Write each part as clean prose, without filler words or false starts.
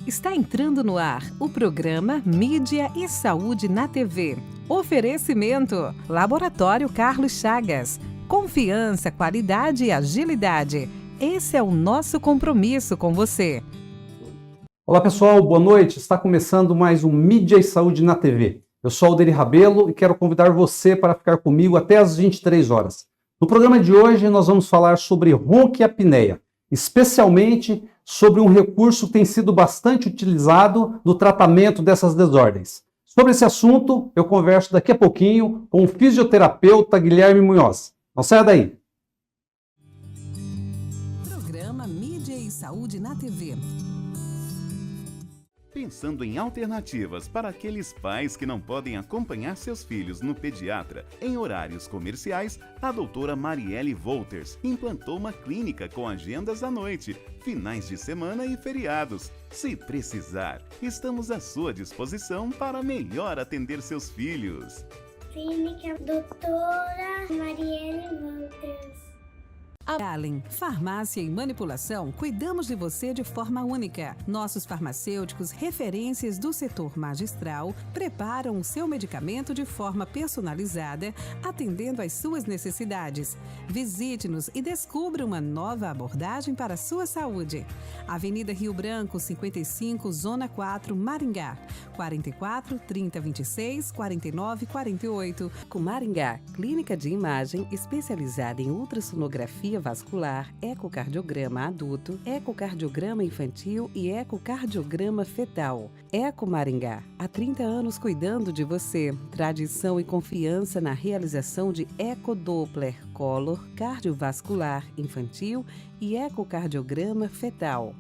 Está entrando no ar o programa Mídia e Saúde na TV. Oferecimento: Laboratório Carlos Chagas. Confiança, qualidade e agilidade. Esse é o nosso compromisso com você. Olá pessoal, boa noite. Está começando mais um Mídia e Saúde na TV. Eu sou Alderi Rabelo e quero convidar você para ficar comigo até às 23 horas. No programa de hoje nós vamos falar sobre ronco e apneia, especialmente sobre um recurso que tem sido bastante utilizado no tratamento dessas desordens. Sobre esse assunto, eu converso daqui a pouquinho com o fisioterapeuta Guilherme Munhoz. Não saia daí! Programa Mídia e Saúde na TV. Pensando em alternativas para aqueles pais que não podem acompanhar seus filhos no pediatra em horários comerciais, a doutora Marielle Wolters implantou uma clínica com agendas à noite, finais de semana e feriados. Se precisar, estamos à sua disposição para melhor atender seus filhos. Clínica Doutora Marielle Wolters. Allen, farmácia e manipulação, cuidamos de você de forma única. Nossos farmacêuticos, referências do setor magistral, preparam o seu medicamento de forma personalizada, atendendo às suas necessidades. Visite-nos e descubra uma nova abordagem para a sua saúde. Avenida Rio Branco, 55, Zona 4, Maringá. 44 30 26 49 48. Com Maringá, clínica de imagem especializada em ultrassonografia vascular, ecocardiograma adulto, ecocardiograma infantil e ecocardiograma fetal. Eco Maringá, há 30 anos cuidando de você. Tradição e confiança na realização de ecodoppler, color, cardiovascular infantil e ecocardiograma fetal.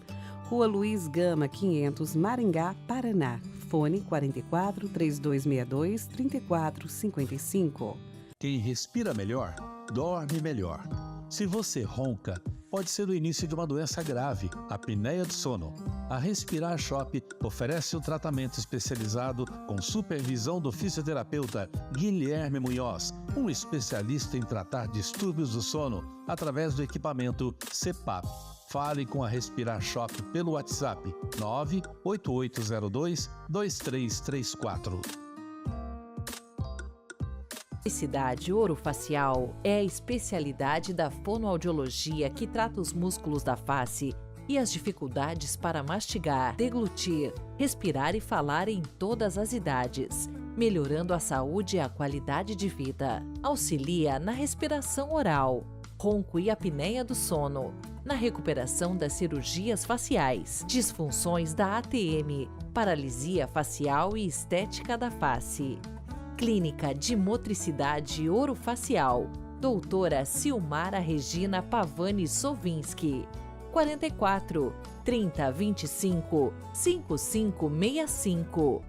Rua Luiz Gama, 500, Maringá, Paraná. Fone 44 3262 3455. Quem respira melhor, dorme melhor. Se você ronca, pode ser o início de uma doença grave, a apneia do sono. A Respirar Shop oferece um tratamento especializado com supervisão do fisioterapeuta Guilherme Munhoz, um especialista em tratar distúrbios do sono através do equipamento CPAP. Fale com a Respirar Shop pelo WhatsApp 98802-2334. Motricidade orofacial é a especialidade da fonoaudiologia que trata os músculos da face e as dificuldades para mastigar, deglutir, respirar e falar em todas as idades, melhorando a saúde e a qualidade de vida. Auxilia na respiração oral, ronco e apneia do sono, na recuperação das cirurgias faciais, disfunções da ATM, paralisia facial e estética da face. Clínica de Motricidade Orofacial, doutora Silmara Regina Pavani Sovinski, 44 30 25 5565.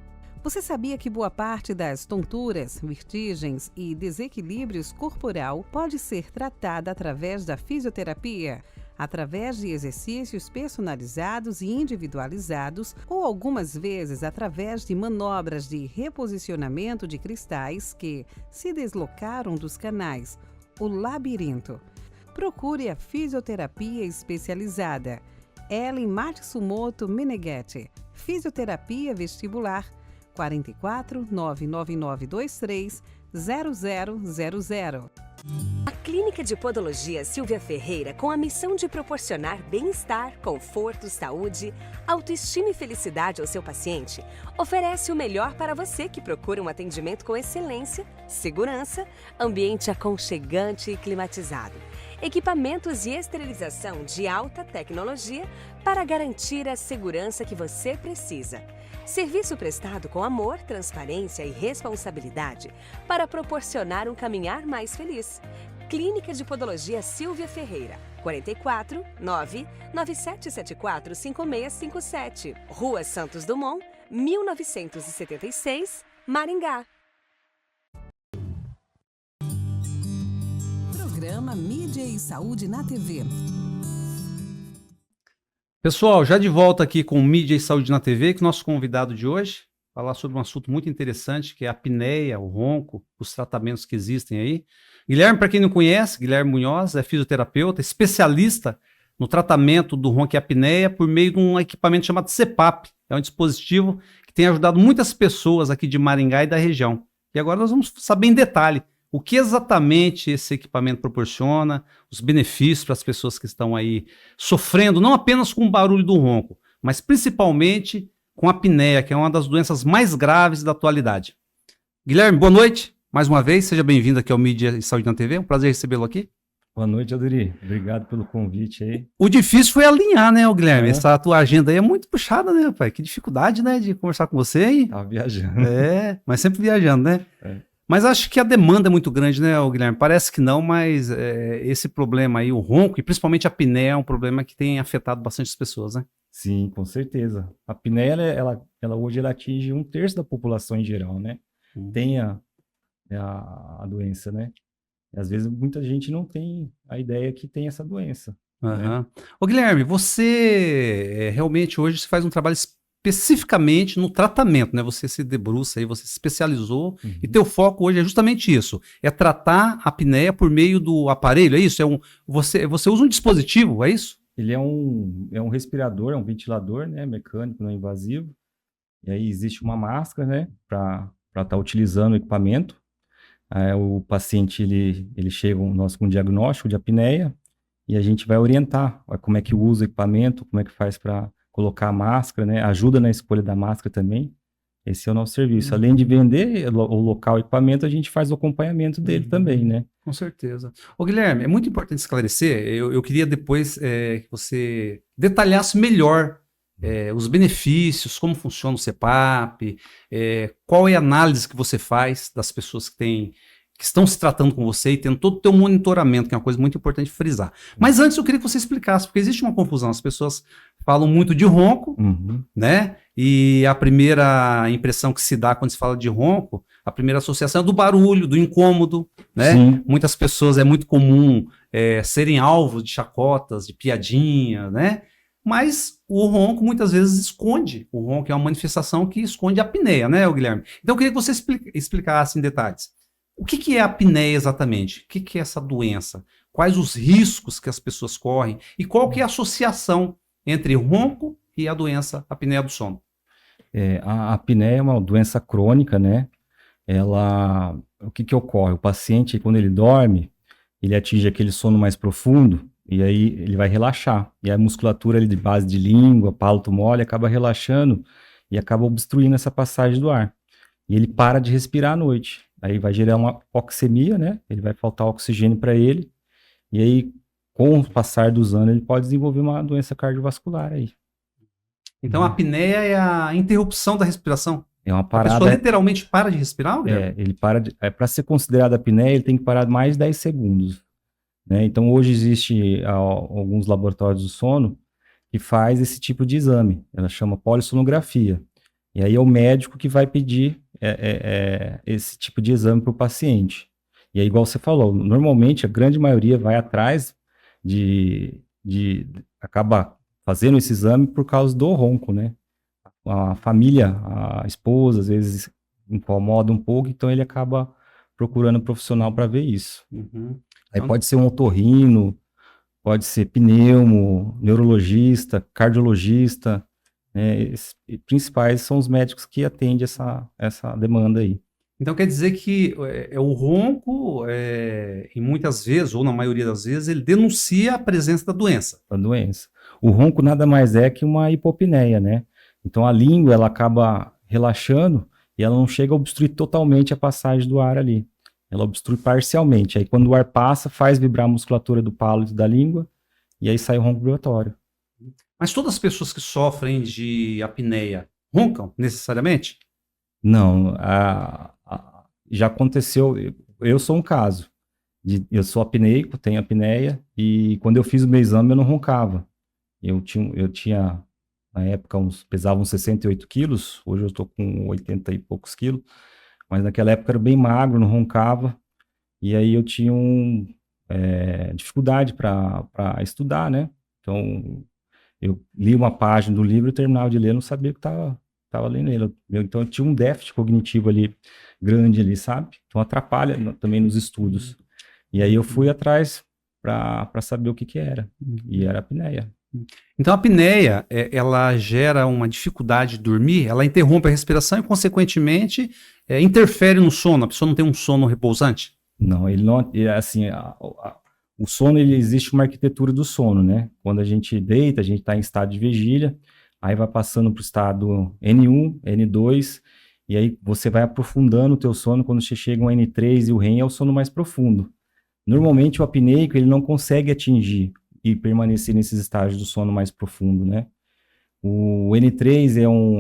Você sabia que boa parte das tonturas, vertigens e desequilíbrios corporal pode ser tratada através da fisioterapia? Através de exercícios personalizados e individualizados ou algumas vezes através de manobras de reposicionamento de cristais que se deslocaram dos canais, o labirinto. Procure a fisioterapia especializada. Ellen Matsumoto Meneghetti, Fisioterapia Vestibular, 44 99923 0000. A Clínica de Podologia Silvia Ferreira, com a missão de proporcionar bem-estar, conforto, saúde, autoestima e felicidade ao seu paciente, oferece o melhor para você que procura um atendimento com excelência, segurança, ambiente aconchegante e climatizado, equipamentos e esterilização de alta tecnologia para garantir a segurança que você precisa. Serviço prestado com amor, transparência e responsabilidade para proporcionar um caminhar mais feliz. Clínica de Podologia Silvia Ferreira, 44 99774 5657. Rua Santos Dumont, 1976, Maringá. Programa Mídia e Saúde na TV. Pessoal, já de volta aqui com Mídia e Saúde na TV, que nosso convidado de hoje falar sobre um assunto muito interessante, que é a apneia, o ronco, os tratamentos que existem aí. Guilherme, para quem não conhece, Guilherme Munhoz é fisioterapeuta, especialista no tratamento do ronco e apneia por meio de um equipamento chamado CPAP. É um dispositivo que tem ajudado muitas pessoas aqui de Maringá e da região. E agora nós vamos saber em detalhe o que exatamente esse equipamento proporciona, os benefícios para as pessoas que estão aí sofrendo, não apenas com o barulho do ronco, mas principalmente com a apneia, que é uma das doenças mais graves da atualidade. Guilherme, boa noite. Mais uma vez, seja bem-vindo aqui ao Mídia e Saúde na TV. É um prazer recebê-lo aqui. Boa noite, Adri. Obrigado pelo convite aí. O difícil foi alinhar, né, Guilherme? Essa tua agenda aí é muito puxada, né, pai? Que dificuldade, né, de conversar com você aí. Tava viajando. Mas sempre viajando, né? Mas acho que a demanda é muito grande, né, Guilherme? Parece que não, mas esse problema aí, o ronco, e principalmente a apneia, é um problema que tem afetado bastante as pessoas, né? Sim, com certeza. A apneia, ela hoje ela atinge 1/3 da população em geral, né? Tem a doença, né? E às vezes muita gente não tem a ideia que tem essa doença. Né? Ô Guilherme, você realmente hoje faz um trabalho especificamente no tratamento, né? Você se debruça aí, você se especializou e teu foco hoje é justamente isso, é tratar a apneia por meio do aparelho, é isso? Você usa um dispositivo, é isso? Ele é um respirador, é um ventilador, né? Mecânico, não invasivo. E aí existe uma máscara, né? Para estar utilizando o equipamento. O paciente ele chega nós com um diagnóstico de apneia e a gente vai orientar como é que usa o equipamento, como é que faz para colocar a máscara, né? Ajuda na escolha da máscara também. Esse é o nosso serviço. Além de vender o local, o equipamento, a gente faz o acompanhamento dele também, né? Com certeza. Ô Guilherme, é muito importante esclarecer, eu queria depois que você detalhasse melhor os benefícios, como funciona o CPAP, qual é a análise que você faz das pessoas que estão se tratando com você e tendo todo o teu monitoramento, que é uma coisa muito importante frisar. Mas antes eu queria que você explicasse, porque existe uma confusão, as pessoas falam muito de ronco, né? E a primeira impressão que se dá quando se fala de ronco, a primeira associação é do barulho, do incômodo, né? Sim. Muitas pessoas, é muito comum serem alvos de chacotas, de piadinha, né? Mas o ronco muitas vezes esconde. O ronco é uma manifestação que esconde a apneia, né, Guilherme? Então eu queria que você explicasse em detalhes. O que é a apneia exatamente? O que é essa doença? Quais os riscos que as pessoas correm? E qual que é a associação entre ronco e a doença apneia do sono? A apneia é uma doença crônica, né? O que ocorre? O paciente, quando ele dorme, ele atinge aquele sono mais profundo e aí ele vai relaxar. E a musculatura ali de base de língua, palato mole, acaba relaxando e acaba obstruindo essa passagem do ar. E ele para de respirar à noite. Aí vai gerar uma oxemia, né? Ele vai faltar oxigênio para ele. E aí, com o passar dos anos, ele pode desenvolver uma doença cardiovascular aí. Então, a apneia é a interrupção da respiração? É uma parada... A pessoa literalmente para de respirar? Ele para de... para ser considerado apneia, ele tem que parar mais de 10 segundos. Né? Então, hoje existe alguns laboratórios do sono que faz esse tipo de exame. Ela chama polissonografia. E aí é o médico que vai pedir esse tipo de exame para o paciente. E aí, igual você falou, normalmente a grande maioria vai atrás de acabar fazendo esse exame por causa do ronco, né? A família, a esposa, às vezes incomoda um pouco, então ele acaba procurando um profissional para ver isso. Aí pode ser um otorrino, pode ser pneumo, neurologista, cardiologista, né? Principais são os médicos que atendem essa demanda aí. Então quer dizer que o ronco, e muitas vezes, ou na maioria das vezes, ele denuncia a presença da doença. A doença. O ronco nada mais é que uma hipopneia, né? Então a língua ela acaba relaxando e ela não chega a obstruir totalmente a passagem do ar ali. Ela obstrui parcialmente. Aí quando o ar passa, faz vibrar a musculatura do pálito da língua e aí sai o ronco vibratório. Mas todas as pessoas que sofrem de apneia roncam necessariamente? Não, já aconteceu, eu sou um caso, eu sou apneico, tenho apneia, e quando eu fiz o meu exame eu não roncava. Eu tinha na época, pesava uns 68 quilos, hoje eu estou com 80 e poucos quilos, mas naquela época era bem magro, não roncava, e aí eu tinha dificuldade para estudar, né? Então, eu li uma página do livro e terminava de ler, não sabia o que estava lendo ele. Então, eu tinha um déficit cognitivo ali, grande ali, sabe? Então, atrapalha também nos estudos. E aí eu fui atrás para saber o que que era. E era a apneia. Então a apneia, ela gera uma dificuldade de dormir, ela interrompe a respiração e, consequentemente, interfere no sono. A pessoa não tem um sono repousante? Não, ele não, assim, o sono, ele existe uma arquitetura do sono, né? Quando a gente deita, a gente está em estado de vigília, aí vai passando para o estado N1, N2, e aí você vai aprofundando o teu sono. Quando você chega no N3 e o REM é o sono mais profundo. Normalmente o apneico, ele não consegue atingir e permanecer nesses estágios do sono mais profundo, né? O N3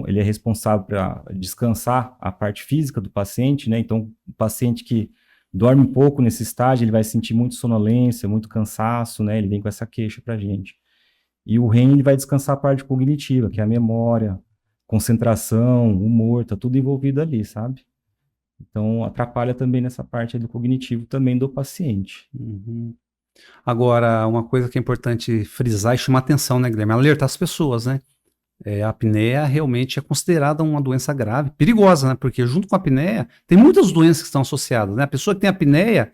ele é responsável para descansar a parte física do paciente, né? Então, o paciente que dorme um pouco nesse estágio, ele vai sentir muito sonolência, muito cansaço, né? Ele vem com essa queixa pra gente. E o REM, ele vai descansar a parte cognitiva, que é a memória, concentração, humor, tá tudo envolvido ali, sabe? Então, atrapalha também nessa parte aí do cognitivo também do paciente. Uhum. Agora, uma coisa que é importante frisar e chamar atenção, né, Guilherme? Alertar as pessoas, né? A apneia realmente é considerada uma doença grave, perigosa, né? Porque junto com a apneia, tem muitas doenças que estão associadas, né? A pessoa que tem apneia,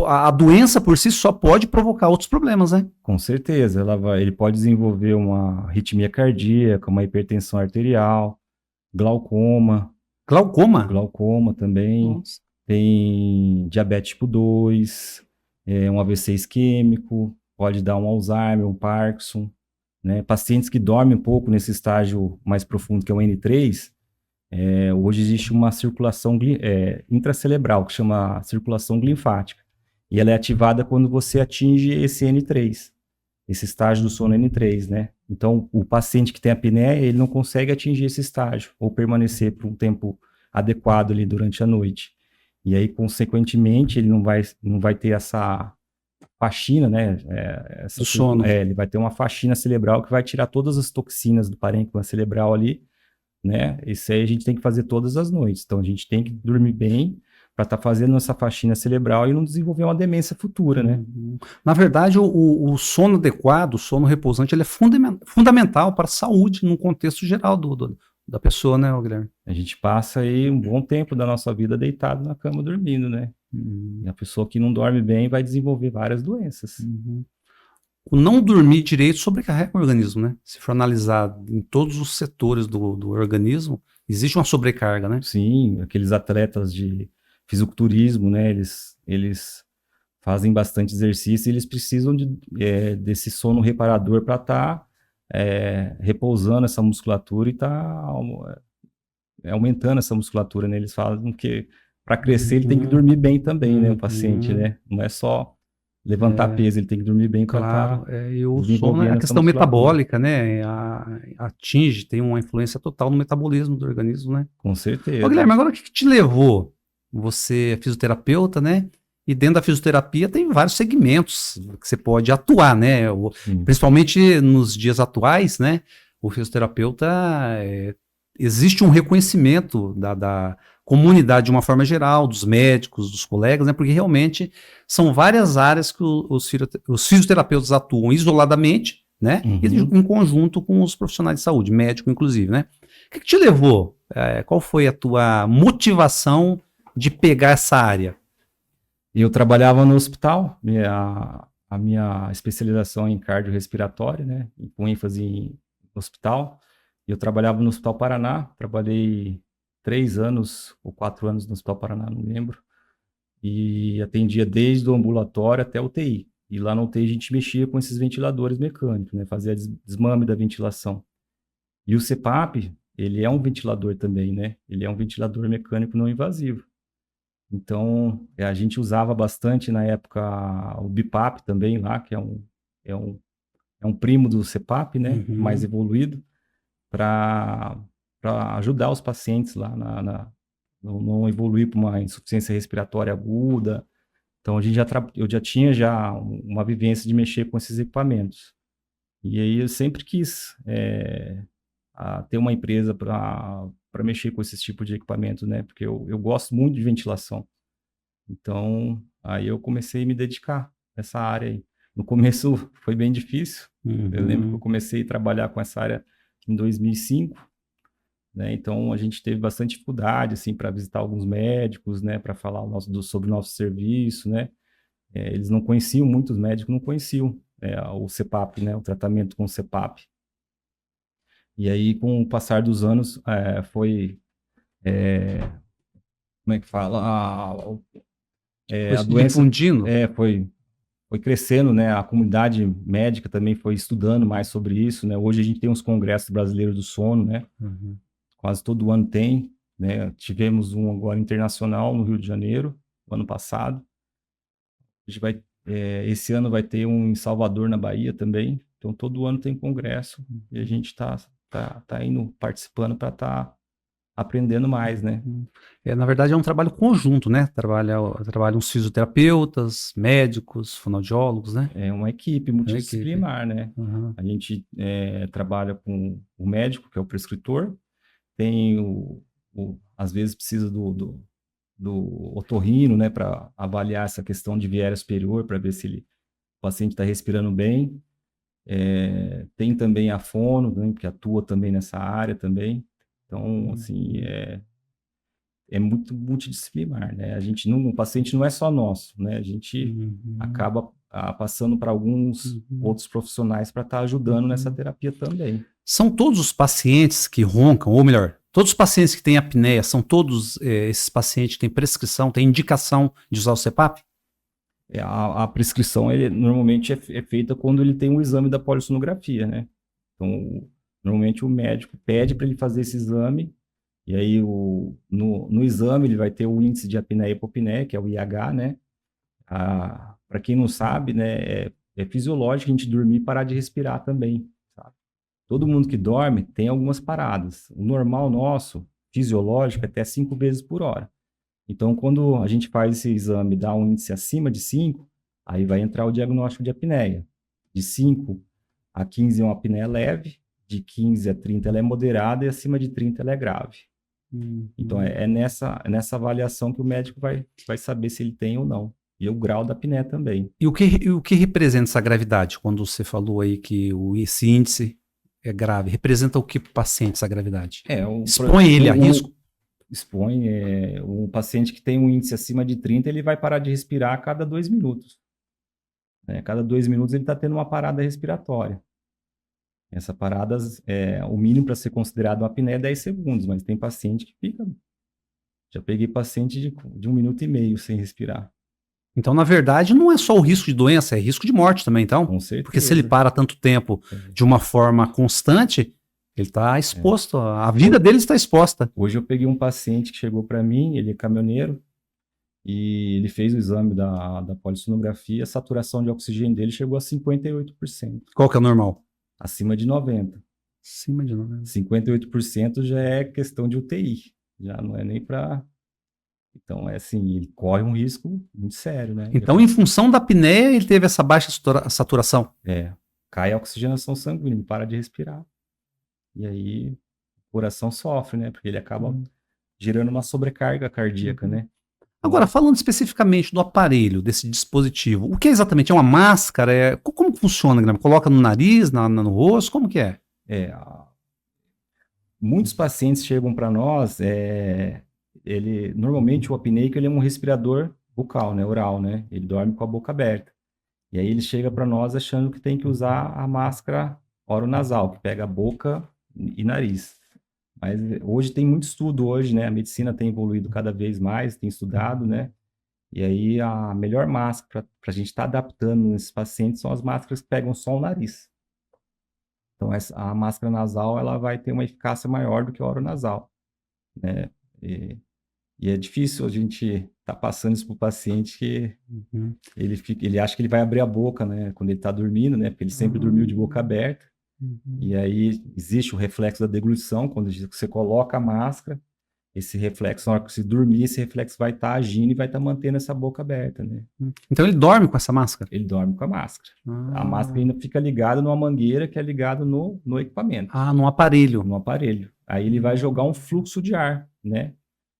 a doença por si só pode provocar outros problemas, né? Com certeza, ele pode desenvolver uma arritmia cardíaca, uma hipertensão arterial, glaucoma. Glaucoma? Glaucoma também. Nossa. Tem diabetes tipo 2, um AVC isquêmico, pode dar um Alzheimer, um Parkinson, né? Pacientes que dormem um pouco nesse estágio mais profundo, que é o N3, hoje existe uma circulação intracerebral, que chama circulação linfática, e ela é ativada quando você atinge esse N3, esse estágio do sono N3, né? Então, o paciente que tem apneia, ele não consegue atingir esse estágio, ou permanecer por um tempo adequado ali durante a noite. E aí, consequentemente, ele não vai ter essa faxina, né? Do sono. Ele vai ter uma faxina cerebral que vai tirar todas as toxinas do parênquima cerebral ali, né? Isso aí a gente tem que fazer todas as noites. Então, a gente tem que dormir bem para estar fazendo essa faxina cerebral e não desenvolver uma demência futura, né? Na verdade, o sono adequado, o sono repousante, ele é fundamental para a saúde no contexto geral da pessoa, né, Guilherme? A gente passa aí um bom tempo da nossa vida deitado na cama dormindo, né? E a pessoa que não dorme bem vai desenvolver várias doenças. O não dormir direito sobrecarrega o organismo, né? Se for analisar em todos os setores do organismo, existe uma sobrecarga, né? Sim, aqueles atletas de fisiculturismo, né? Eles fazem bastante exercício e eles precisam desse sono reparador para estar repousando essa musculatura e aumentando essa musculatura, né? Eles falam que para crescer ele tem que dormir bem também, né? O paciente, né? Não é só levantar peso, ele tem que dormir bem para claro, e o sono é a questão metabólica, né? Tem uma influência total no metabolismo do organismo, né? Com certeza. Ô, Guilherme, agora o que te levou? Você é fisioterapeuta, né? E dentro da fisioterapia tem vários segmentos que você pode atuar, né? Principalmente nos dias atuais, né? O fisioterapeuta, existe um reconhecimento da comunidade de uma forma geral, dos médicos, dos colegas, né? Porque realmente são várias áreas que os fisioterapeutas atuam isoladamente, né? E em conjunto com os profissionais de saúde, médico inclusive, né? O que te levou? Qual foi a tua motivação de pegar essa área? Eu trabalhava no hospital, a minha especialização é em cardiorrespiratório, né? Com ênfase em hospital. Eu trabalhava no Hospital Paraná, trabalhei 3 anos ou 4 anos no Hospital Paraná, não lembro. E atendia desde o ambulatório até o UTI. E lá no UTI a gente mexia com esses ventiladores mecânicos, né? Fazia desmame da ventilação. E o CPAP, ele é um ventilador também, né? Ele é um ventilador mecânico não invasivo. Então, a gente usava bastante na época o BiPAP também lá, que é um primo do CPAP, né? Mais evoluído, para ajudar os pacientes lá não evoluir para uma insuficiência respiratória aguda. Então, eu já tinha uma vivência de mexer com esses equipamentos. E aí eu sempre quis ter uma empresa para mexer com esse tipo de equipamento, né? Porque eu gosto muito de ventilação. Então, aí eu comecei a me dedicar a essa área aí. No começo foi bem difícil. Eu lembro que eu comecei a trabalhar com essa área em 2005, né? Então, a gente teve bastante dificuldade, assim, para visitar alguns médicos, né? Para falar sobre o nosso serviço, né? eles não conheciam, muitos médicos não conheciam o CPAP, né, o tratamento com o CPAP. E aí, com o passar dos anos, foi, como é que fala? A doença difundindo. Foi crescendo, né? A comunidade médica também foi estudando mais sobre isso, né? Hoje a gente tem uns congressos brasileiros do sono, né? Uhum. Quase todo ano tem, né? Tivemos um agora internacional no Rio de Janeiro, no ano passado. A gente esse ano vai ter um em Salvador, na Bahia também. Então, todo ano tem congresso e a gente tá indo participando para estar aprendendo mais, né? Na verdade, é um trabalho conjunto, né? Trabalham os fisioterapeutas, médicos, fonoaudiólogos, né? É uma equipe multidisciplinar, né? Uhum. A gente trabalha com o médico, que é o prescritor, tem às vezes precisa do otorrino, né, para avaliar essa questão de viária superior, para ver se o paciente está respirando bem. Tem também a fono, né, que atua também nessa área também. Então, assim, é muito multidisciplinar, né? O paciente não é só nosso, né? A gente acaba passando para alguns outros profissionais para estar ajudando nessa terapia também. São todos os pacientes que roncam, ou melhor, todos os pacientes que têm apneia, são todos esses pacientes que têm prescrição, têm indicação de usar o CPAP? A prescrição normalmente é feita quando ele tem um exame da polissonografia, né? Então, normalmente o médico pede para ele fazer esse exame, e aí no exame ele vai ter o índice de apneia e hipopneia, que é o IH, né? Para quem não sabe, né, é fisiológico a gente dormir e parar de respirar também, sabe? Todo mundo que dorme tem algumas paradas. O normal nosso, fisiológico, é até 5 vezes por hora. Então, quando a gente faz esse exame e dá um índice acima de 5, aí vai entrar o diagnóstico de apneia. De 5 a 15 é uma apneia leve, de 15 a 30 ela é moderada e acima de 30 ela é grave. Então, é nessa avaliação que o médico vai saber se ele tem ou não. E o grau da apneia também. E o que representa essa gravidade? Quando você falou aí que esse índice é grave, representa o que para o paciente essa gravidade? Expõe ele a risco? Expõe. Um paciente que tem um índice acima de 30, ele vai parar de respirar a cada 2 minutos. Cada 2 minutos ele está tendo uma parada respiratória. Essa parada, o mínimo para ser considerado uma apneia é 10 segundos, mas tem paciente que fica... Já peguei paciente de 1 minuto e meio sem respirar. Então, na verdade, não é só o risco de doença, é risco de morte também, então. Com certeza. Porque se ele para tanto tempo de uma forma constante, ele está exposto, a vida dele está exposta. Hoje eu peguei um paciente que chegou para mim, ele é caminhoneiro, e ele fez o exame da polissonografia, a saturação de oxigênio dele chegou a 58%. Qual que é o normal? Acima de 90%. Acima de 90%. 58% já é questão de UTI, já não é nem para... Então, assim, ele corre um risco muito sério, né? Então, em função da apneia, ele teve essa baixa saturação. Cai a oxigenação sanguínea, ele para de respirar. E aí, o coração sofre, né? Porque ele acaba gerando uma sobrecarga cardíaca, né? Agora, falando especificamente do aparelho, desse dispositivo, o que é exatamente? É uma máscara? Como funciona, Guilherme? Coloca no nariz, no rosto? Como que é? Muitos pacientes chegam para nós... normalmente o apneico ele é um respirador bucal, né, oral, né? Ele dorme com a boca aberta. E aí ele chega para nós achando que tem que usar a máscara oronasal, que pega a boca e nariz. Mas hoje tem muito estudo hoje, né? A medicina tem evoluído cada vez mais, tem estudado, né? E aí a melhor máscara para a gente estar adaptando nesses pacientes são as máscaras que pegam só o nariz. Então a máscara nasal ela vai ter uma eficácia maior do que a oronasal, né? E é difícil a gente passando isso para o paciente que ele acha que ele vai abrir a boca, né, quando ele está dormindo, né, porque ele sempre dormiu de boca aberta. E aí existe o reflexo da deglutição, quando você coloca a máscara, esse reflexo, na hora que você dormir, esse reflexo vai estar agindo e vai estar mantendo essa boca aberta, né. Então ele dorme com essa máscara? Ele dorme com a máscara. A máscara ainda fica ligada numa mangueira que é ligada no equipamento. No aparelho. No aparelho. Aí ele vai jogar um fluxo de ar, né.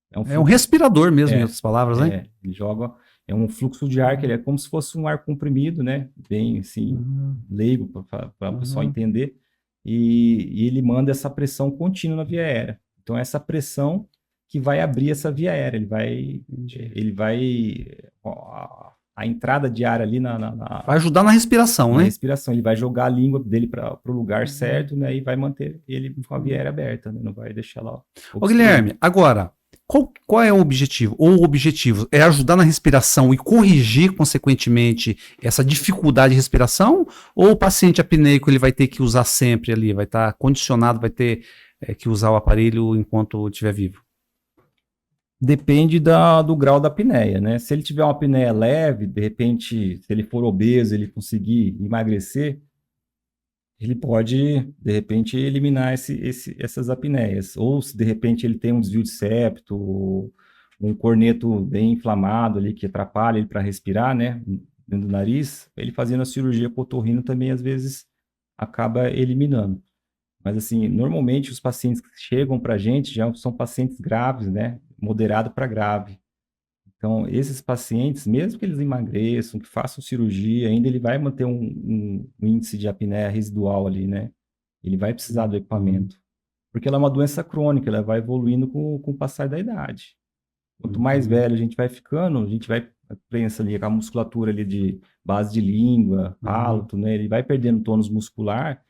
É um respirador mesmo, em outras palavras, né? Ele joga... É um fluxo de ar que ele é como se fosse um ar comprimido, né? Bem, assim, leigo, para o pessoal entender. E ele manda essa pressão contínua na via aérea. Então, essa pressão que vai abrir essa via aérea. a entrada de ar ali Vai ajudar na respiração, na né? respiração. Ele vai jogar a língua dele para o lugar certo, né? E vai manter ele com a via aérea aberta, né? Não vai deixar lá. Ô, Guilherme, agora, qual é o objetivo? Ou o objetivo é ajudar na respiração e corrigir, consequentemente, essa dificuldade de respiração? Ou o paciente apneico ele vai ter que usar sempre ali, vai estar condicionado, vai ter que usar o aparelho enquanto estiver vivo? Depende do grau da apneia, né? Se ele tiver uma apneia leve, de repente, se ele for obeso, ele conseguir emagrecer, ele pode, de repente, eliminar essas apneias. Ou se, de repente, ele tem um desvio de septo, um corneto bem inflamado ali, que atrapalha ele para respirar, né? Dentro do nariz, ele fazendo a cirurgia com o otorrino também, às vezes, acaba eliminando. Mas, assim, normalmente, os pacientes que chegam para a gente já são pacientes graves, né? Moderado para grave. Então, esses pacientes, mesmo que eles emagreçam, que façam cirurgia, ainda ele vai manter um índice de apneia residual ali, né? Ele vai precisar do equipamento. Porque ela é uma doença crônica, ela vai evoluindo com o passar da idade. Quanto mais velho a gente vai ficando, a gente vai pensa ali, a musculatura ali de base de língua, palato, né? Ele vai perdendo tônus muscular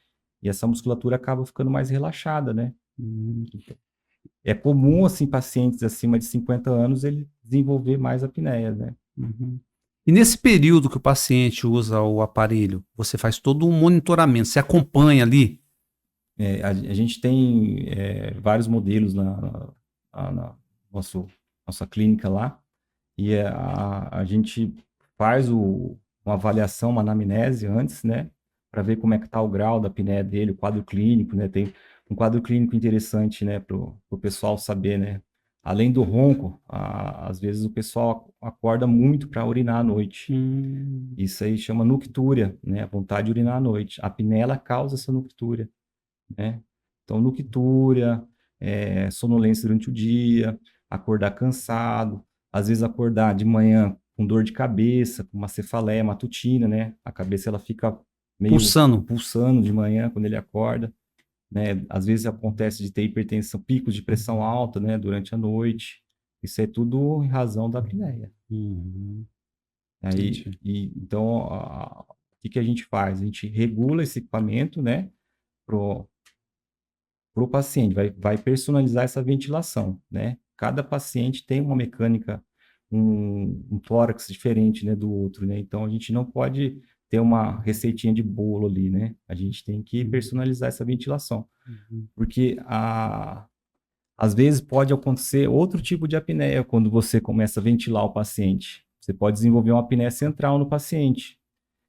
e essa musculatura acaba ficando mais relaxada, né? É comum, assim, pacientes acima de 50 anos, ele desenvolver mais apneia, né? E nesse período que o paciente usa o aparelho, você faz todo um monitoramento, você acompanha ali? A gente tem vários modelos na nossa clínica lá, e a gente faz uma avaliação, uma anamnese antes, né? Para ver como é que está o grau da apneia dele, o quadro clínico, né? Tem um quadro clínico interessante, né, para o pessoal saber, né? Além do ronco, às vezes o pessoal acorda muito para urinar à noite. Isso aí chama noctúria, né? A vontade de urinar à noite. A apneia, ela causa essa noctúria, né? Então, noctúria, sonolência durante o dia, acordar cansado, às vezes acordar de manhã com dor de cabeça, com uma cefaleia matutina, né? A cabeça, ela fica meio pulsando de manhã quando ele acorda. Né? Às vezes acontece de ter hipertensão, picos de pressão alta, né, durante a noite. Isso é tudo em razão da apneia. Então, o que a gente faz? A gente regula esse equipamento, né, pro paciente, vai personalizar essa ventilação, né? Cada paciente tem uma mecânica, um tórax diferente, né, do outro, né? Então, a gente não pode ter uma receitinha de bolo ali, né? A gente tem que personalizar essa ventilação. Porque, às vezes, pode acontecer outro tipo de apneia quando você começa a ventilar o paciente. Você pode desenvolver uma apneia central no paciente.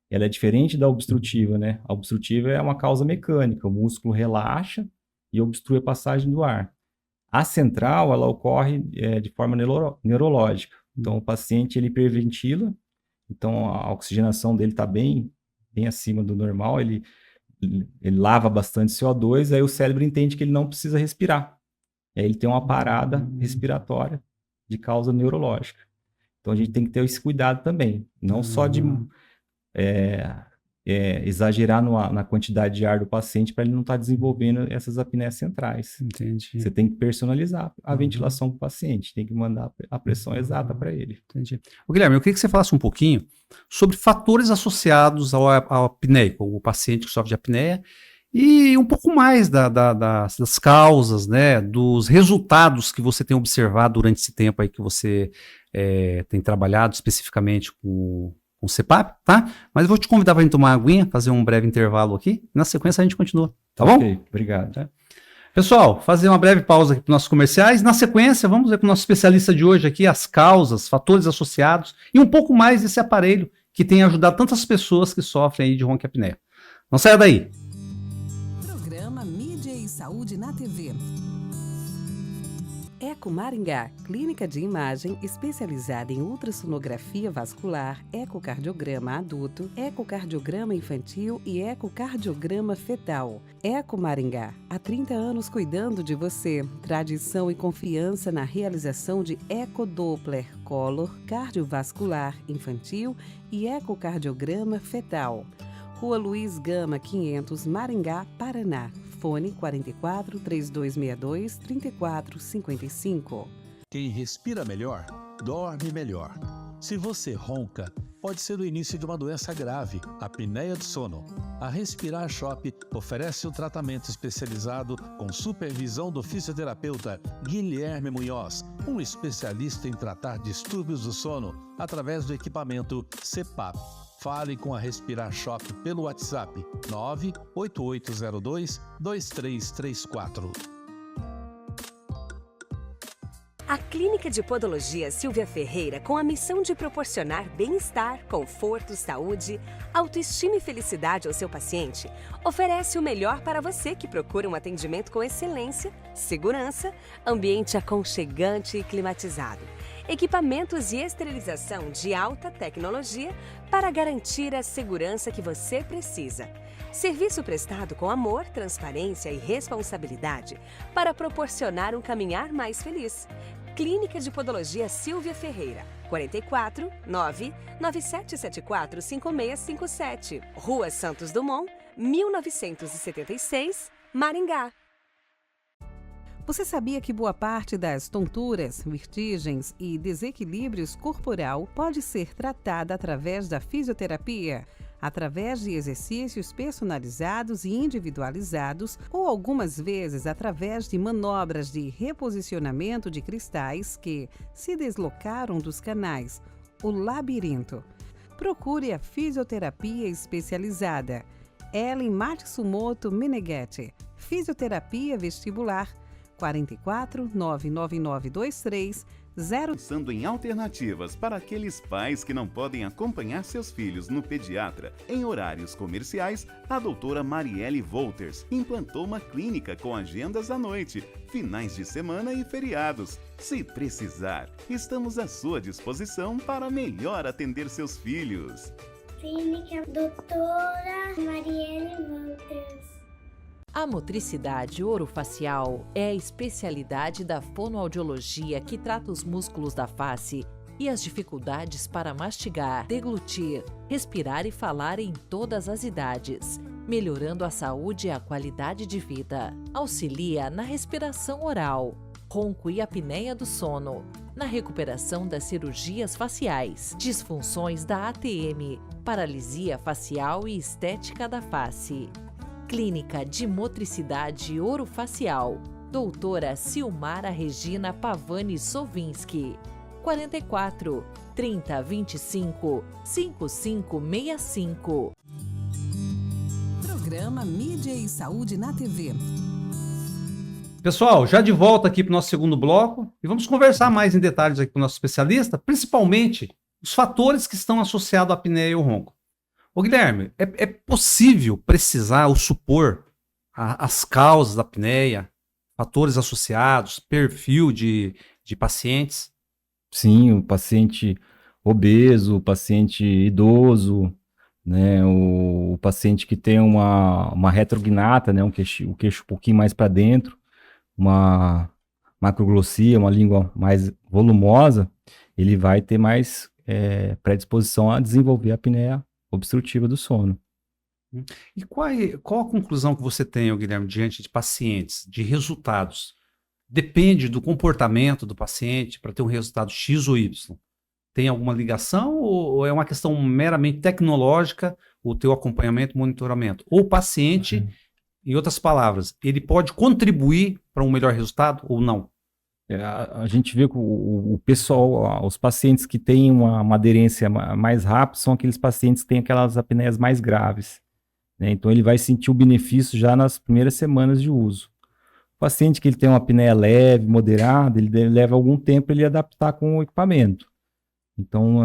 Ela é diferente da obstrutiva, né? A obstrutiva é uma causa mecânica. O músculo relaxa e obstrui a passagem do ar. A central, ela ocorre de forma neurológica. Então, o paciente, ele hiperventila. Então, a oxigenação dele está bem acima do normal, ele lava bastante CO2, aí o cérebro entende que ele não precisa respirar. E aí ele tem uma parada respiratória de causa neurológica. Então, a gente tem que ter esse cuidado também, não só de exagerar na quantidade de ar do paciente para ele não estar desenvolvendo essas apneias centrais. Entendi. Você tem que personalizar a ventilação para o paciente, tem que mandar a pressão exata para ele. Entendi. Ô, Guilherme, eu queria que você falasse um pouquinho sobre fatores associados ao apneico, o paciente que sofre de apneia, e um pouco mais das causas, né, dos resultados que você tem observado durante esse tempo aí que você tem trabalhado especificamente com o CPAP, tá? Mas eu vou te convidar para a gente tomar uma aguinha, fazer um breve intervalo aqui, e na sequência a gente continua, tá bom? Ok, obrigado. Tá? Pessoal, fazer uma breve pausa aqui para os nossos comerciais. Na sequência, vamos ver com o nosso especialista de hoje aqui as causas, fatores associados e um pouco mais desse aparelho que tem ajudado tantas pessoas que sofrem aí de ronquiapneia. Não saia daí! Programa Mídia e Saúde na TV. Eco Maringá, clínica de imagem especializada em ultrassonografia vascular, ecocardiograma adulto, ecocardiograma infantil e ecocardiograma fetal. Eco Maringá, há 30 anos cuidando de você. Tradição e confiança na realização de ecodoppler color cardiovascular infantil e ecocardiograma fetal. Rua Luiz Gama, 500, Maringá, Paraná. Fone 44 3262 3455. Quem respira melhor, dorme melhor. Se você ronca, pode pode ser o início de uma doença grave, a apneia do sono. A Respirar Shop oferece um tratamento especializado com supervisão do fisioterapeuta Guilherme Munhoz, um especialista em tratar distúrbios do sono através do equipamento CPAP. Fale com a Respirar Shop pelo WhatsApp 98802-2334. A Clínica de Podologia Silvia Ferreira, com a missão de proporcionar bem-estar, conforto, saúde, autoestima e felicidade ao seu paciente, oferece o melhor para você que procura um atendimento com excelência, segurança, ambiente aconchegante e climatizado, equipamentos e esterilização de alta tecnologia para garantir a segurança que você precisa. Serviço prestado com amor, transparência e responsabilidade para proporcionar um caminhar mais feliz. Clínica de Podologia Silvia Ferreira, 44 99774 5657, Rua Santos Dumont, 1976, Maringá. Você sabia que boa parte das tonturas, vertigens e desequilíbrios corporal pode ser tratada através da fisioterapia? Através de exercícios personalizados e individualizados ou algumas vezes através de manobras de reposicionamento de cristais que se deslocaram dos canais, o labirinto. Procure a fisioterapia especializada. Ellen Matsumoto Meneghetti, Fisioterapia Vestibular, 44 99923 Pensando em alternativas para aqueles pais que não podem acompanhar seus filhos no pediatra em horários comerciais, a doutora Marielle Wolters implantou uma clínica com agendas à noite, finais de semana e feriados. Se precisar, estamos à sua disposição para melhor atender seus filhos. Clínica Doutora Marielle Wolters. A motricidade orofacial é a especialidade da fonoaudiologia que trata os músculos da face e as dificuldades para mastigar, deglutir, respirar e falar em todas as idades, melhorando a saúde e a qualidade de vida. Auxilia na respiração oral, ronco e apneia do sono, na recuperação das cirurgias faciais, disfunções da ATM, paralisia facial e estética da face. Clínica de Motricidade Orofacial, doutora Silmara Regina Pavani Sovinski, 44 3025 5565. Programa Mídia e Saúde na TV. Pessoal, já de volta aqui para o nosso segundo bloco e vamos conversar mais em detalhes aqui com o nosso especialista, principalmente os fatores que estão associados à apneia e ao ronco. Ô Guilherme, é possível precisar ou supor as causas da apneia, fatores associados, perfil de pacientes? Sim, o paciente obeso, o paciente idoso, né, o paciente que tem uma retrognata, né, o queixo um pouquinho mais para dentro, uma macroglossia, uma língua mais volumosa, ele vai ter mais predisposição a desenvolver a apneia obstrutiva do sono. E qual a conclusão que você tem, Guilherme, diante de pacientes, de resultados? Depende do comportamento do paciente para ter um resultado X ou Y. Tem alguma ligação ou é uma questão meramente tecnológica, o teu acompanhamento e monitoramento? Ou o paciente, em outras palavras, ele pode contribuir para um melhor resultado ou não? A gente vê que o pessoal, os pacientes que têm uma aderência mais rápida são aqueles pacientes que têm aquelas apneias mais graves, né? Então ele vai sentir o benefício já nas primeiras semanas de uso. O paciente que ele tem uma apneia leve, moderada, ele leva algum tempo ele adaptar com o equipamento. Então,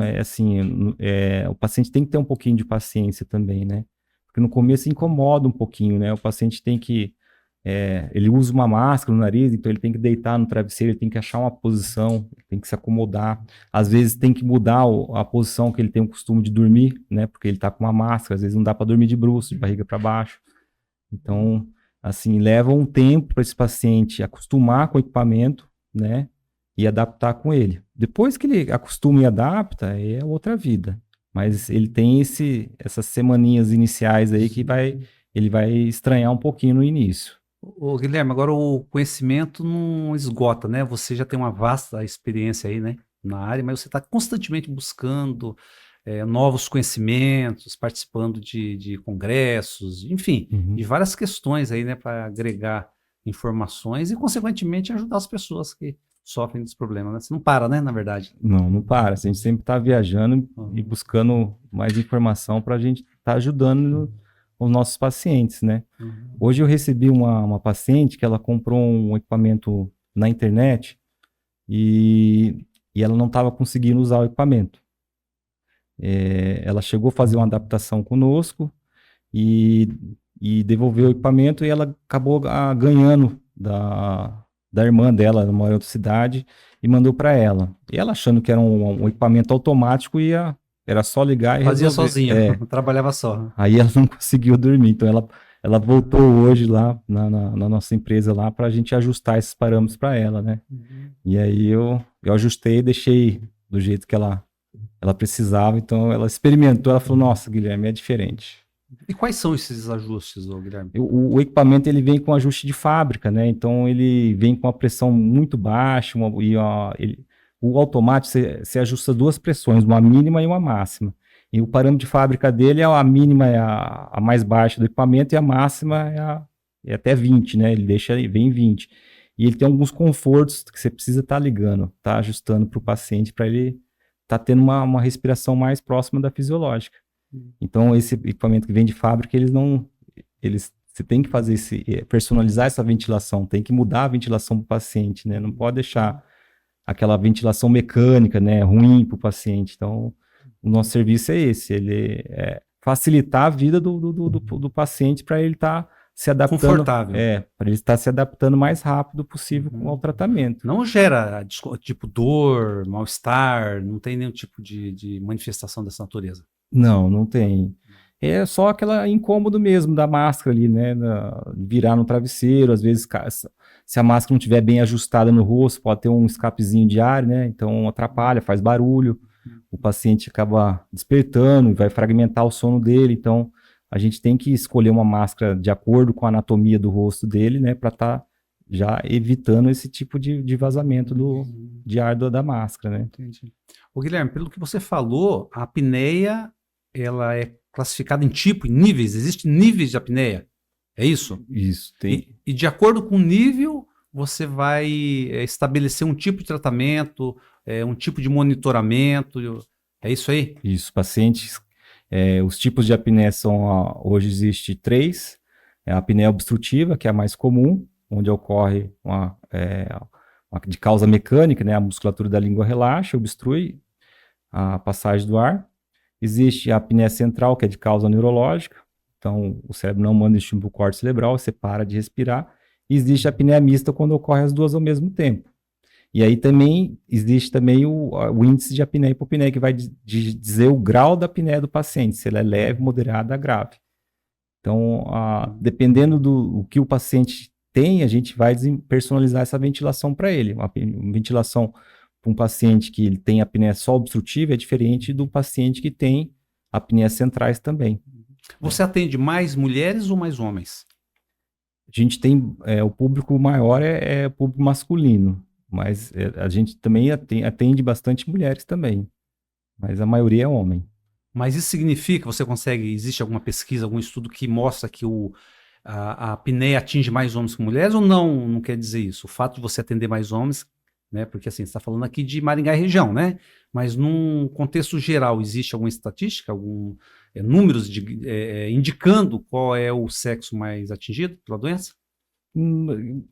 o paciente tem que ter um pouquinho de paciência também, né? Porque no começo incomoda um pouquinho, né? O paciente tem que ele usa uma máscara no nariz, então ele tem que deitar no travesseiro, ele tem que achar uma posição, tem que se acomodar. Às vezes tem que mudar a posição que ele tem o costume de dormir, né? Porque ele tá com uma máscara, às vezes não dá para dormir de bruços, de barriga para baixo. Então, assim, leva um tempo para esse paciente acostumar com o equipamento, né? E adaptar com ele. Depois que ele acostuma e adapta, é outra vida. Mas ele tem essas semaninhas iniciais aí que ele vai estranhar um pouquinho no início. Ô, Guilherme, agora o conhecimento não esgota, né? Você já tem uma vasta experiência aí, né, na área, mas você está constantemente buscando novos conhecimentos, participando de congressos, enfim, de várias questões aí, né, para agregar informações e, consequentemente, ajudar as pessoas que sofrem desse problema, né? Você não para, né, na verdade? Não para. A gente sempre está viajando e buscando mais informação para a gente estar ajudando os nossos pacientes, né? Hoje eu recebi uma paciente que ela comprou um equipamento na internet e ela não estava conseguindo usar o equipamento. Ela chegou a fazer uma adaptação conosco e devolveu o equipamento e ela acabou ganhando da irmã dela, ela mora em outra cidade, e mandou para ela. E ela achando que era um equipamento automático, era só ligar e Fazia resolver. sozinha, trabalhava só. Aí ela não conseguiu dormir, então ela voltou hoje lá na nossa empresa lá para a gente ajustar esses parâmetros para ela, né? E aí eu ajustei e deixei do jeito que ela precisava, então ela experimentou, ela falou, nossa, Guilherme, é diferente. E quais são esses ajustes, Guilherme? O equipamento ele vem com ajuste de fábrica, né? Então ele vem com uma pressão muito baixa, o automático você ajusta duas pressões, uma mínima e uma máxima. E o parâmetro de fábrica dele a mínima é a mais baixa do equipamento e a máxima é até 20, né? Vem 20. E ele tem alguns confortos que você precisa estar ligando, tá ajustando para o paciente para ele estar tendo uma respiração mais próxima da fisiológica. Então, esse equipamento que vem de fábrica, você tem que personalizar essa ventilação, tem que mudar a ventilação para o paciente, né? Não pode deixar aquela ventilação mecânica, né, ruim para o paciente. Então, o nosso serviço é esse, ele é facilitar a vida do paciente para ele estar se adaptando. Confortável. Para ele estar se adaptando o mais rápido possível ao tratamento. Não gera, tipo, dor, mal-estar, não tem nenhum tipo de manifestação dessa natureza. Não tem. É só aquela incômodo mesmo da máscara ali, né? Virar no travesseiro, às vezes, se a máscara não estiver bem ajustada no rosto, pode ter um escapezinho de ar, né? Então atrapalha, faz barulho, o paciente acaba despertando e vai fragmentar o sono dele. Então a gente tem que escolher uma máscara de acordo com a anatomia do rosto dele, né? Para estar já evitando esse tipo de vazamento de ar da máscara, né? Entendi. Ô, Guilherme, pelo que você falou, a apneia ela é classificada em tipo, em níveis. Existem níveis de apneia. É isso? Isso, tem. E de acordo com o nível, você vai estabelecer um tipo de tratamento, um tipo de monitoramento. É isso aí? Isso, pacientes. Os tipos de apneia são, hoje existe 3. A apneia obstrutiva, que é a mais comum, onde ocorre uma de causa mecânica, né? A musculatura da língua relaxa, obstrui a passagem do ar. Existe a apneia central, que é de causa neurológica, então o cérebro não manda estímulo para o córtex cerebral, você para de respirar. E existe a apneia mista, quando ocorre as duas ao mesmo tempo. E aí também existe também o índice de apneia e hipopneia, que vai dizer o grau da apneia do paciente, se ela é leve, moderada, grave. Então, dependendo do que o paciente tem, a gente vai personalizar essa ventilação para ele. Uma ventilação para um paciente que ele tem apneia só obstrutiva é diferente do paciente que tem apneias centrais também. Você atende mais mulheres ou mais homens? A gente tem, o público maior é o público masculino, mas a gente também atende bastante mulheres também, mas a maioria é homem. Mas isso significa, existe alguma pesquisa, algum estudo que mostra que a apneia atinge mais homens que mulheres ou não? Não quer dizer isso. O fato de você atender mais homens, né? Porque assim, você está falando aqui de Maringá e região, né? Mas num contexto geral, existe alguma estatística, números indicando qual é o sexo mais atingido pela doença?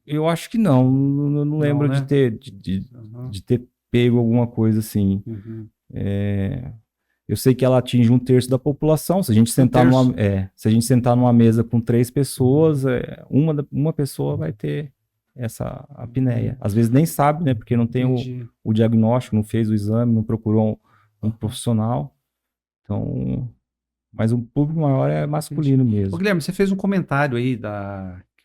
Eu acho que não. Não lembro, né? de ter pego alguma coisa assim. Eu sei que ela atinge 1/3 da população. Se a gente sentar numa mesa com 3 pessoas, uma pessoa vai ter essa apneia. Às vezes nem sabe, né? Porque não tem o diagnóstico, não fez o exame, não procurou um profissional. Então, mas o público maior é masculino mesmo. Ô, Guilherme, você fez um comentário aí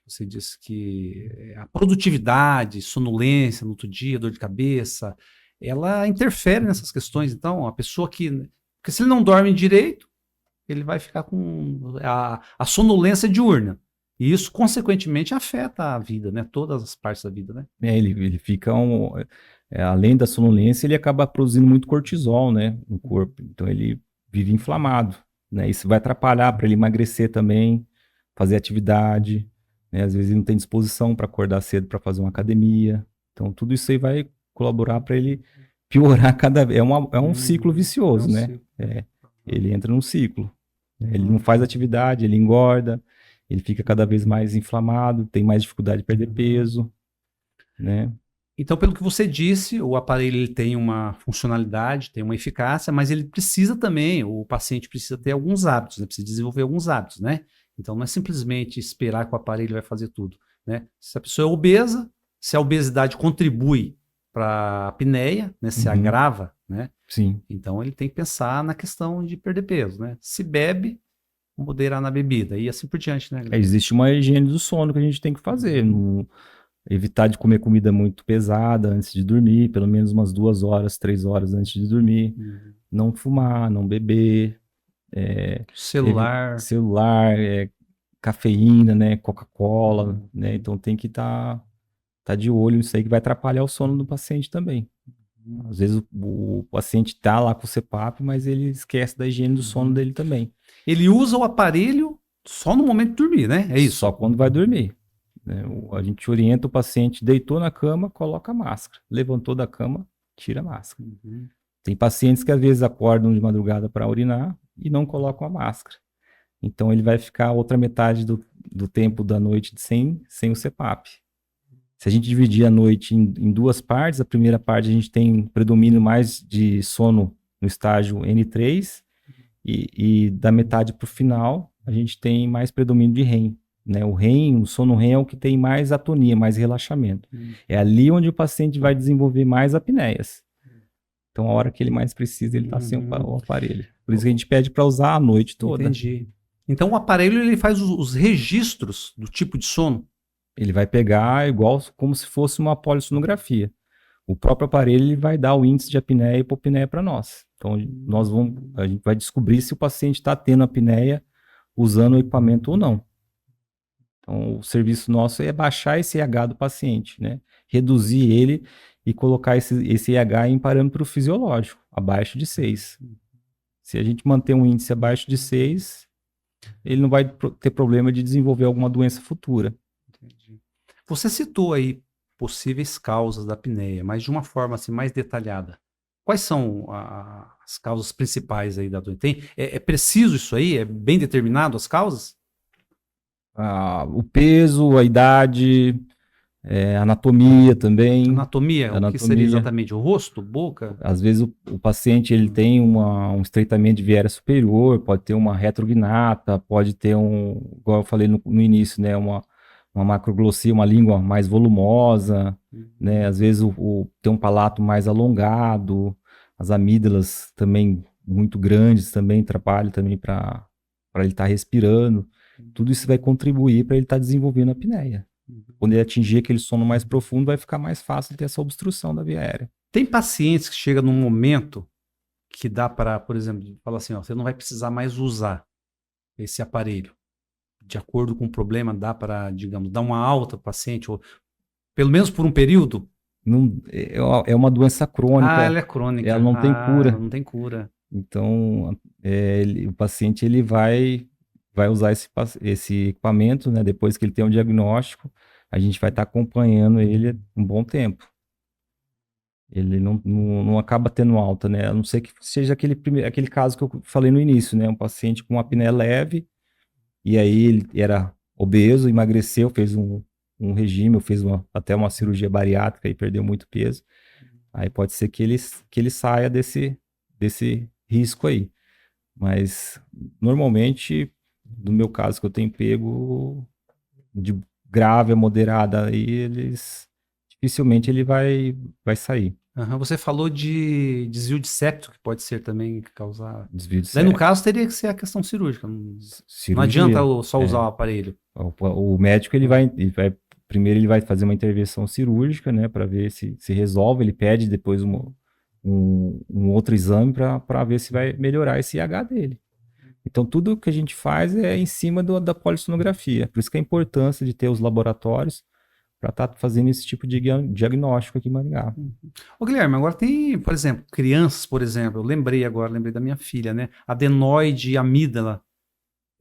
você disse que a produtividade, sonolência no outro dia, dor de cabeça, ela interfere nessas questões. Então, a pessoa porque se ele não dorme direito, ele vai ficar com a sonolência diurna. E isso, consequentemente, afeta a vida, né? Todas as partes da vida, né? Ele fica, além da sonolência, ele acaba produzindo muito cortisol, né, no corpo. Então, ele vive inflamado, né? Isso vai atrapalhar para ele emagrecer também, fazer atividade, né? Às vezes ele não tem disposição para acordar cedo para fazer uma academia. Então, tudo isso aí vai colaborar para ele piorar cada vez. É um ciclo vicioso, né? Ele entra num ciclo. Ele não faz atividade, ele engorda, ele fica cada vez mais inflamado, tem mais dificuldade de perder peso, né? Então, pelo que você disse, o aparelho ele tem uma funcionalidade, tem uma eficácia, mas ele precisa também, o paciente precisa ter alguns hábitos, né? Precisa desenvolver alguns hábitos, né? Então, não é simplesmente esperar que o aparelho vai fazer tudo, né? Se a pessoa é obesa, se a obesidade contribui para a apneia, né? Se agrava, né? Sim. Então, ele tem que pensar na questão de perder peso, né? Se bebe, moderar na bebida e assim por diante, né? Existe uma higiene do sono que a gente tem que fazer, evitar de comer comida muito pesada antes de dormir, pelo menos umas 2 horas, 3 horas antes de dormir. Não fumar, não beber. Celular. Cafeína, né? Coca-Cola, né? Então tem que tá de olho nisso aí que vai atrapalhar o sono do paciente também. Às vezes o paciente tá lá com o CPAP, mas ele esquece da higiene do sono dele também. Ele usa o aparelho só no momento de dormir, né? É isso. Só quando vai dormir. Né? A gente orienta o paciente, deitou na cama, coloca a máscara. Levantou da cama, tira a máscara. Tem pacientes que às vezes acordam de madrugada para urinar e não colocam a máscara. Então ele vai ficar a outra metade do tempo da noite sem o CPAP. Se a gente dividir a noite em 2 partes, a primeira parte a gente tem predomínio mais de sono no estágio N3 e da metade para o final a gente tem mais predomínio de REM. Né? O sono REM é o que tem mais atonia, mais relaxamento. É ali onde o paciente vai desenvolver mais apneias. Então, a hora que ele mais precisa, ele está sem o aparelho. Por isso que a gente pede para usar a noite toda. Entendi. Então, o aparelho ele faz os registros do tipo de sono? Ele vai pegar igual como se fosse uma polissonografia. O próprio aparelho ele vai dar o índice de apneia e hipopneia para nós. Então, a gente vai descobrir se o paciente está tendo apneia usando o equipamento ou não. Então, o serviço nosso é baixar esse EH do paciente, né? Reduzir ele e colocar esse EH em parâmetro fisiológico, abaixo de 6. Se a gente manter um índice abaixo de 6, ele não vai ter problema de desenvolver alguma doença futura. Entendi. Você citou aí possíveis causas da apneia, mas de uma forma assim, mais detalhada. Quais são as causas principais aí da doença? É preciso isso aí? É bem determinado as causas? O peso, a idade, anatomia também. Anatomia? O que seria exatamente? O rosto, boca? Às vezes o paciente ele tem um estreitamento de viária superior, pode ter uma retrognata, pode ter igual eu falei no início, né, uma macroglossia, uma língua mais volumosa, né, às vezes tem um palato mais alongado, as amígdalas também muito grandes, também atrapalham também para ele estar respirando. Tudo isso vai contribuir para ele estar desenvolvendo a apneia. Quando ele atingir aquele sono mais profundo, vai ficar mais fácil de ter essa obstrução da via aérea. Tem pacientes que chegam num momento que dá para, por exemplo, falar assim, ó, você não vai precisar mais usar esse aparelho. De acordo com o problema, dá para, digamos, dar uma alta para o paciente, ou pelo menos por um período? Não, é uma doença crônica. Ela é crônica. Ela não tem cura. Ela não tem cura. Então, o paciente ele vai usar esse equipamento, né? Depois que ele tem um diagnóstico, a gente vai estar acompanhando ele um bom tempo. Ele não acaba tendo alta, né? A não ser que seja aquele caso que eu falei no início, né? Um paciente com uma apneia leve, e aí ele era obeso, emagreceu, fez um regime, ou fez até uma cirurgia bariátrica e perdeu muito peso. Aí pode ser que ele saia desse risco aí. Mas, normalmente, no meu caso que eu tenho pego, de grave a moderada, aí dificilmente ele vai sair. Você falou de desvio de septo, que pode ser também causar... Desvio de Daí, no septo. caso, teria que ser a questão cirúrgica. Não Cirurgia. adianta só usar o aparelho. O médico primeiro ele vai fazer uma intervenção cirúrgica, né, para ver se resolve. Ele pede depois um outro exame para ver se vai melhorar esse IH dele. Então, tudo que a gente faz é em cima da polissonografia. Por isso que a importância de ter os laboratórios para estar fazendo esse tipo de diagnóstico aqui em Maringá. Ô, Guilherme, agora tem, por exemplo, crianças, por exemplo, eu lembrei da minha filha, né? Adenoide e amígdala.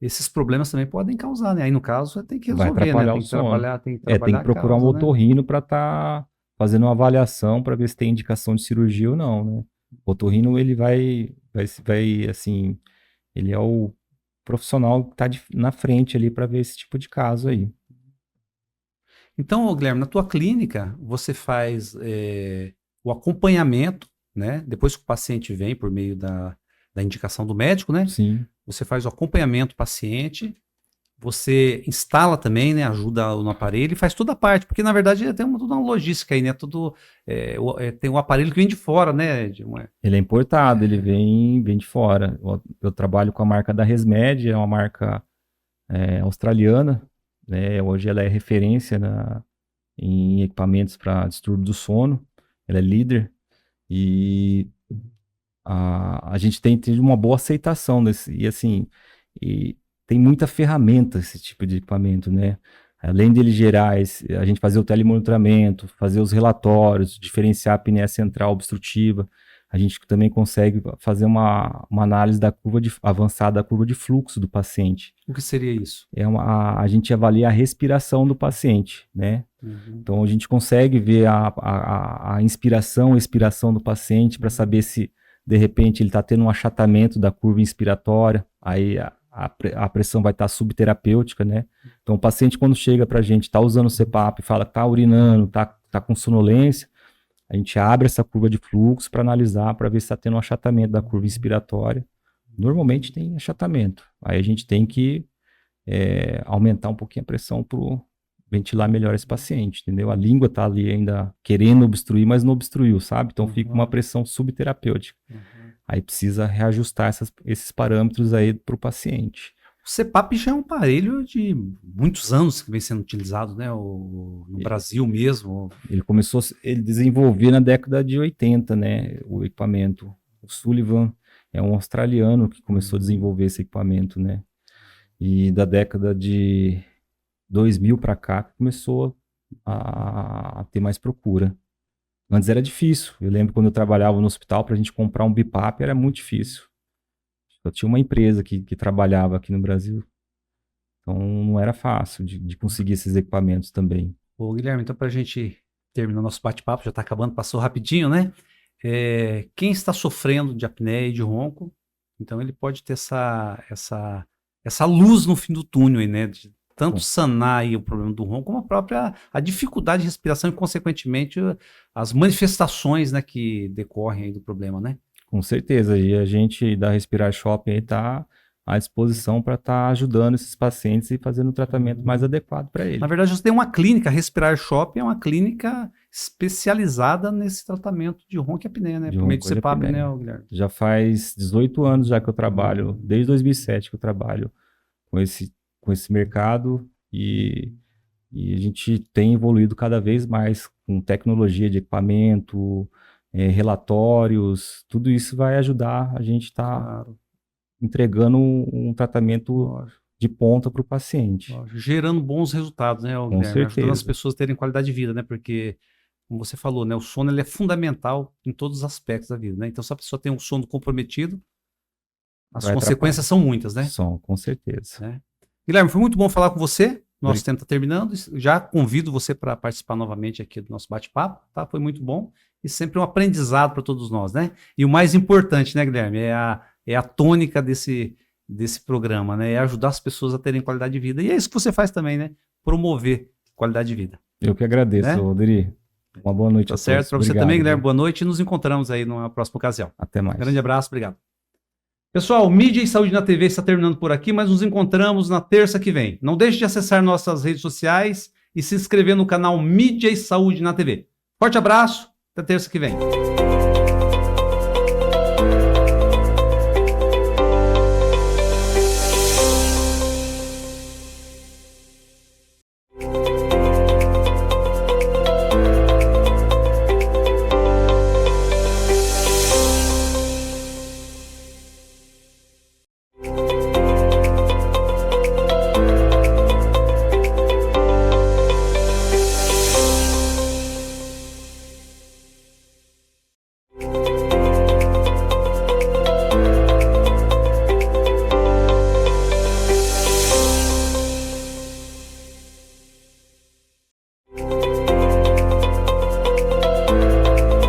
Esses problemas também podem causar, né? Aí, no caso, tem que Vai resolver, né? atrapalhar Tem o que sono. trabalhar, tem que Tem trabalhar que procurar a um causa, né? otorrino para estar fazendo uma avaliação para ver se tem indicação de cirurgia ou não, né? O otorrino, ele vai assim, ele é o profissional que está na frente ali para ver esse tipo de caso aí. Então, ô, Guilherme, na tua clínica, você faz o acompanhamento, né? Depois que o paciente vem por meio da indicação do médico, né? Sim. Você faz o acompanhamento do paciente, você instala também, né? Ajuda no aparelho e faz toda a parte, porque na verdade tem toda uma logística aí, né? Tem um aparelho que vem de fora, né? Ele é importado, ele vem de fora. Eu trabalho com a marca da ResMed, é uma marca australiana, né? Hoje ela é referência em equipamentos para distúrbio do sono, ela é líder e a gente tem tido uma boa aceitação desse, e assim, tem muita ferramenta esse tipo de equipamento, né? Além dele gerar, a gente fazer o telemonitoramento, fazer os relatórios, diferenciar a apneia central obstrutiva, a gente também consegue fazer uma análise da curva avançada da curva de fluxo do paciente. O que seria isso? A gente avalia a respiração do paciente, né? Uhum. Então a gente consegue ver a inspiração e expiração do paciente para saber se de repente ele está tendo um achatamento da curva inspiratória, aí a pressão vai estar subterapêutica, né? Então o paciente quando chega para a gente, está usando o CPAP e fala que está urinando, está com sonolência, a gente abre essa curva de fluxo para analisar, para ver se está tendo um achatamento da curva inspiratória. Normalmente tem achatamento. Aí a gente tem que aumentar um pouquinho a pressão para ventilar melhor esse paciente, entendeu? A língua está ali ainda querendo obstruir, mas não obstruiu, sabe? Então fica uma pressão subterapêutica. Aí precisa reajustar esses parâmetros aí para o paciente. O CPAP já é um aparelho de muitos anos que vem sendo utilizado, né? No Brasil mesmo. Ele desenvolveu na década de 80, né? O equipamento. O Sullivan é um australiano que começou a desenvolver esse equipamento, né? E da década de 2000 para cá começou a ter mais procura. Antes era difícil. Eu lembro quando eu trabalhava no hospital, para a gente comprar um BiPAP era muito difícil. Eu tinha uma empresa que trabalhava aqui no Brasil. Então não era fácil de conseguir esses equipamentos também. Ô, Guilherme, então para a gente terminar nosso bate-papo, já está acabando, passou rapidinho, né? Quem está sofrendo de apneia e de ronco, então ele pode ter essa luz no fim do túnel aí, né? De tanto sanar aí o problema do ronco, como a dificuldade de respiração e, consequentemente, as manifestações, né, que decorrem aí do problema, né? Com certeza, e a gente da Respirar Shopping está à disposição para estar ajudando esses pacientes e fazendo o tratamento mais adequado para eles. Na verdade, você tem uma clínica, Respirar Shopping é uma clínica especializada nesse tratamento de ronco e apneia, né? Por meio do CPAP, né, Guilherme? Já faz 18 anos já que eu trabalho, desde 2007 que eu trabalho com esse mercado e a gente tem evoluído cada vez mais com tecnologia de equipamento, relatórios, tudo isso vai ajudar a gente estar entregando um tratamento de ponta para o paciente. Gerando bons resultados, né, Guilherme? Com certeza. Ajudando as pessoas a terem qualidade de vida, né? Porque, como você falou, né, o sono ele é fundamental em todos os aspectos da vida, né? Então, se a pessoa tem um sono comprometido, as consequências são muitas, né? São, com certeza. Né? Guilherme, foi muito bom falar com você. Nosso tempo está terminando. Já convido você para participar novamente aqui do nosso bate-papo, tá? Foi muito bom e sempre um aprendizado para todos nós, né? E o mais importante, né, Guilherme, é a tônica desse programa, né? É ajudar as pessoas a terem qualidade de vida. E é isso que você faz também, né? Promover qualidade de vida. Eu que agradeço, né? Oderi. Uma boa noite a todos. Certo, para você também, Guilherme, boa noite e nos encontramos aí numa próxima ocasião. Até mais. Grande abraço, obrigado. Pessoal, Mídia e Saúde na TV está terminando por aqui, mas nos encontramos na terça que vem. Não deixe de acessar nossas redes sociais e se inscrever no canal Mídia e Saúde na TV. Forte abraço, até terça que vem.